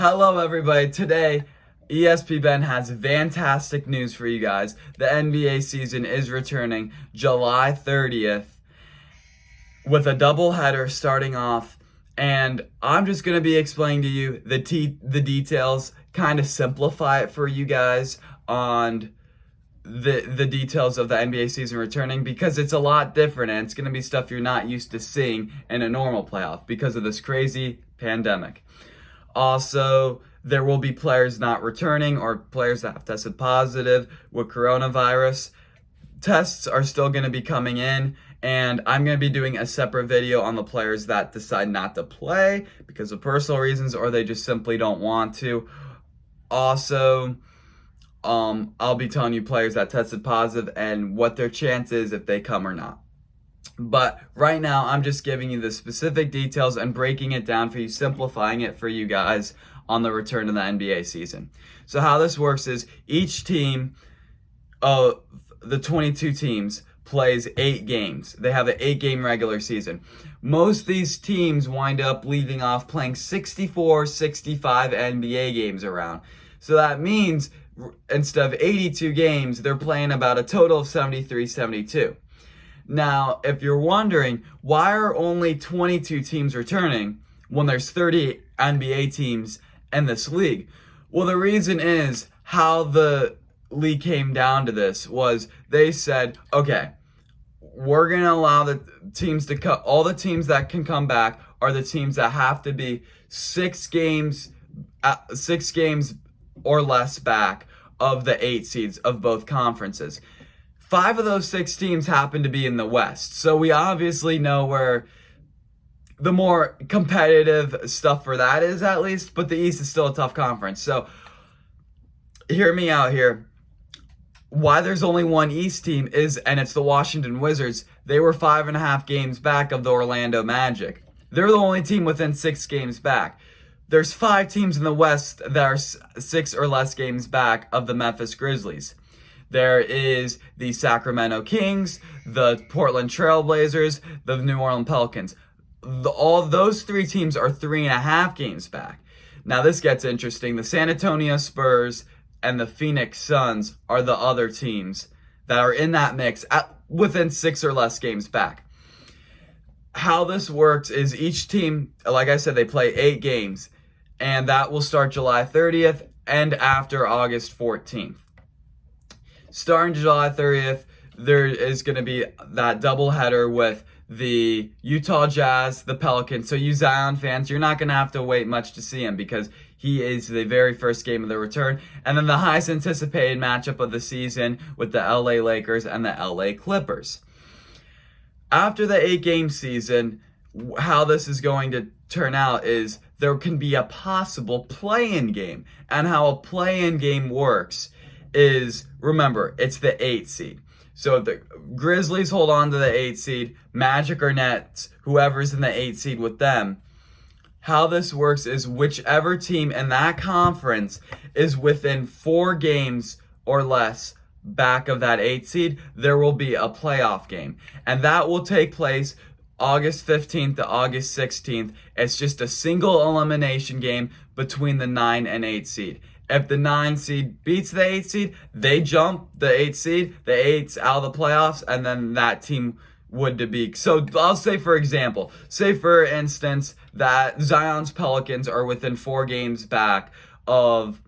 Hello, everybody. Today, ESPN has fantastic news for you guys. The NBA season is returning July 30th with a doubleheader starting off. And I'm just going to be explaining to you the details, kind of simplify it for you guys on the details of the NBA season returning, because it's a lot different and it's going to be stuff you're not used to seeing in a normal playoff because of this crazy pandemic. Also, there will be players not returning or players that have tested positive with coronavirus. Tests are still going to be coming in, and I'm going to be doing a separate video on the players that decide not to play because of personal reasons or they just simply don't want to. Also, I'll be telling you players that tested positive and what their chance is if they come or not. But right now, I'm just giving you the specific details and breaking it down for you, simplifying it for you guys on the return to the NBA season. So how this works is each team, the 22 teams, plays 8 games. They have an 8-game regular season. Most of these teams wind up leaving off playing 64, 65 NBA games around. So that means instead of 82 games, they're playing about a total of 73, 72. Now, if you're wondering, why are only 22 teams returning when there's 30 NBA teams in this league? Well, the reason is how the league came down to this was they said, okay, we're going to allow the teams to cut. All the teams that can come back are the teams that have to be 6 games or less back of the 8 seeds of both conferences. 5 of those 6 teams happen to be in the West. So we obviously know where the more competitive stuff for that is, at least, but the East is still a tough conference. So hear me out here. Why there's only one East team and it's the Washington Wizards. They were 5.5 games back of the Orlando Magic. They're the only team within 6 games back. There's 5 teams in the West that are 6 or less games back of the Memphis Grizzlies. There is the Sacramento Kings, the Portland Trail Blazers, the New Orleans Pelicans. All those 3 teams are 3.5 games back. Now this gets interesting. The San Antonio Spurs and the Phoenix Suns are the other teams that are in that mix within 6 or less games back. How this works is each team, like I said, they play 8 games, and that will start July 30th and after August 14th. Starting July 30th, there is going to be that doubleheader with the Utah Jazz, the Pelicans. So you Zion fans, you're not going to have to wait much to see him because he is the very first game of the return. And then the highest anticipated matchup of the season with the LA Lakers and the LA Clippers. After the 8-game season, how this is going to turn out is there can be a possible play-in game. And how a play-in game works is, remember, it's the 8 seed. So if the Grizzlies hold on to the 8 seed, Magic or Nets, whoever's in the 8 seed with them, how this works is whichever team in that conference is within 4 games or less back of that 8 seed, there will be a playoff game. And that will take place August 15th to August 16th. It's just a single elimination game between the 9 and 8 seed. If the 9 seed beats the 8 seed, they jump the 8 seed, the 8's out of the playoffs, and then that team would to be. So I'll say, for example, for instance, that Zion's Pelicans are within 4 games back of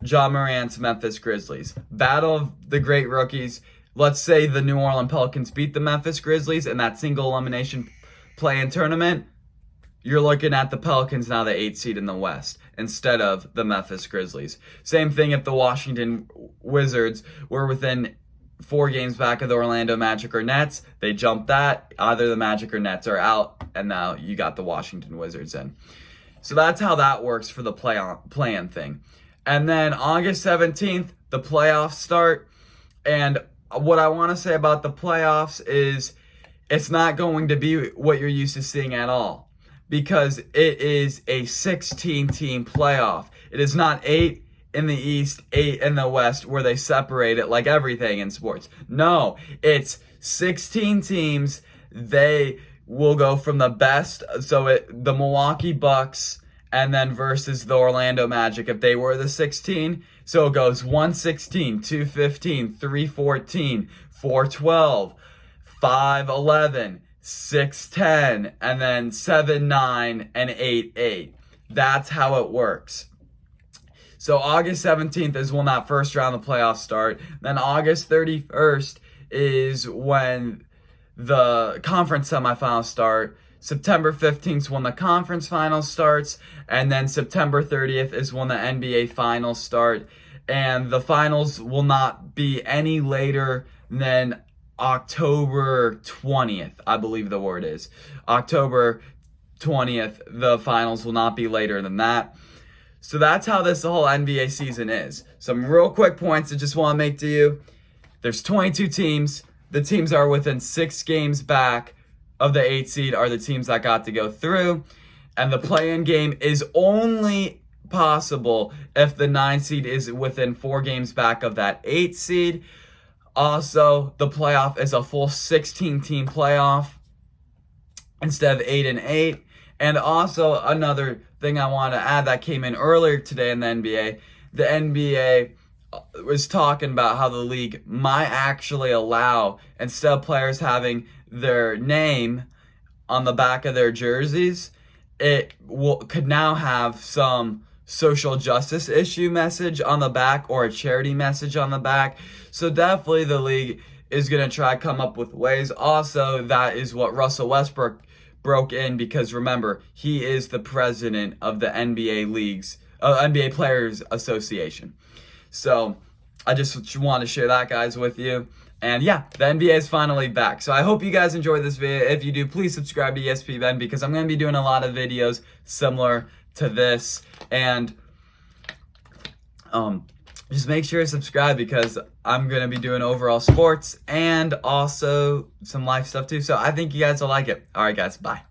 Ja Morant's Memphis Grizzlies. Battle of the great rookies. Let's say the New Orleans Pelicans beat the Memphis Grizzlies in that single elimination play-in tournament. You're looking at the Pelicans now, the 8 seed in the West, instead of the Memphis Grizzlies. Same thing if the Washington Wizards were within 4 games back of the Orlando Magic or Nets. They jump that. Either the Magic or Nets are out, and now you got the Washington Wizards in. So that's how that works for the play-in thing. And then August 17th, the playoffs start. And what I want to say about the playoffs is it's not going to be what you're used to seeing at all, because it is a 16-team playoff. It is not 8 in the East, 8 in the West, where they separate it like everything in sports. No, it's 16 teams. They will go from the best. So the Milwaukee Bucks and then versus the Orlando Magic if they were the 16. So it goes 116, 215, 314, 412, 511, 610, and then 7-9 and 8-8. That's how it works. So August 17th is when that first round of the playoffs start. Then August 31st is when the conference semifinals start. September 15th is when the conference finals starts. And then September 30th is when the NBA finals start. And the finals will not be any later than October 20th, I believe the word is. October 20th, the finals will not be later than that. So that's how this whole NBA season is. Some real quick points I just want to make to you. There's 22 teams. The teams that are within 6 games back of the 8 seed are the teams that got to go through. And the play-in game is only possible if the 9 seed is within 4 games back of that 8 seed. Also, the playoff is a full 16-team playoff instead of 8 and 8. And also, another thing I want to add that came in earlier today in the NBA was talking about how the league might actually allow, instead of players having their name on the back of their jerseys, could now have some social justice issue message on the back or a charity message on the back. So definitely the league is going to try to come up with ways. Also, that is what Russell Westbrook broke in, because remember, he is the president of the NBA Players Association. So I just want to share that, guys, with you. And yeah, the NBA is finally back. So I hope you guys enjoyed this video. If you do, please subscribe to ESPN, because I'm going to be doing a lot of videos similar to this. And just make sure to subscribe, because I'm going to be doing overall sports and also some life stuff too. So I think you guys will like it. All right, guys. Bye.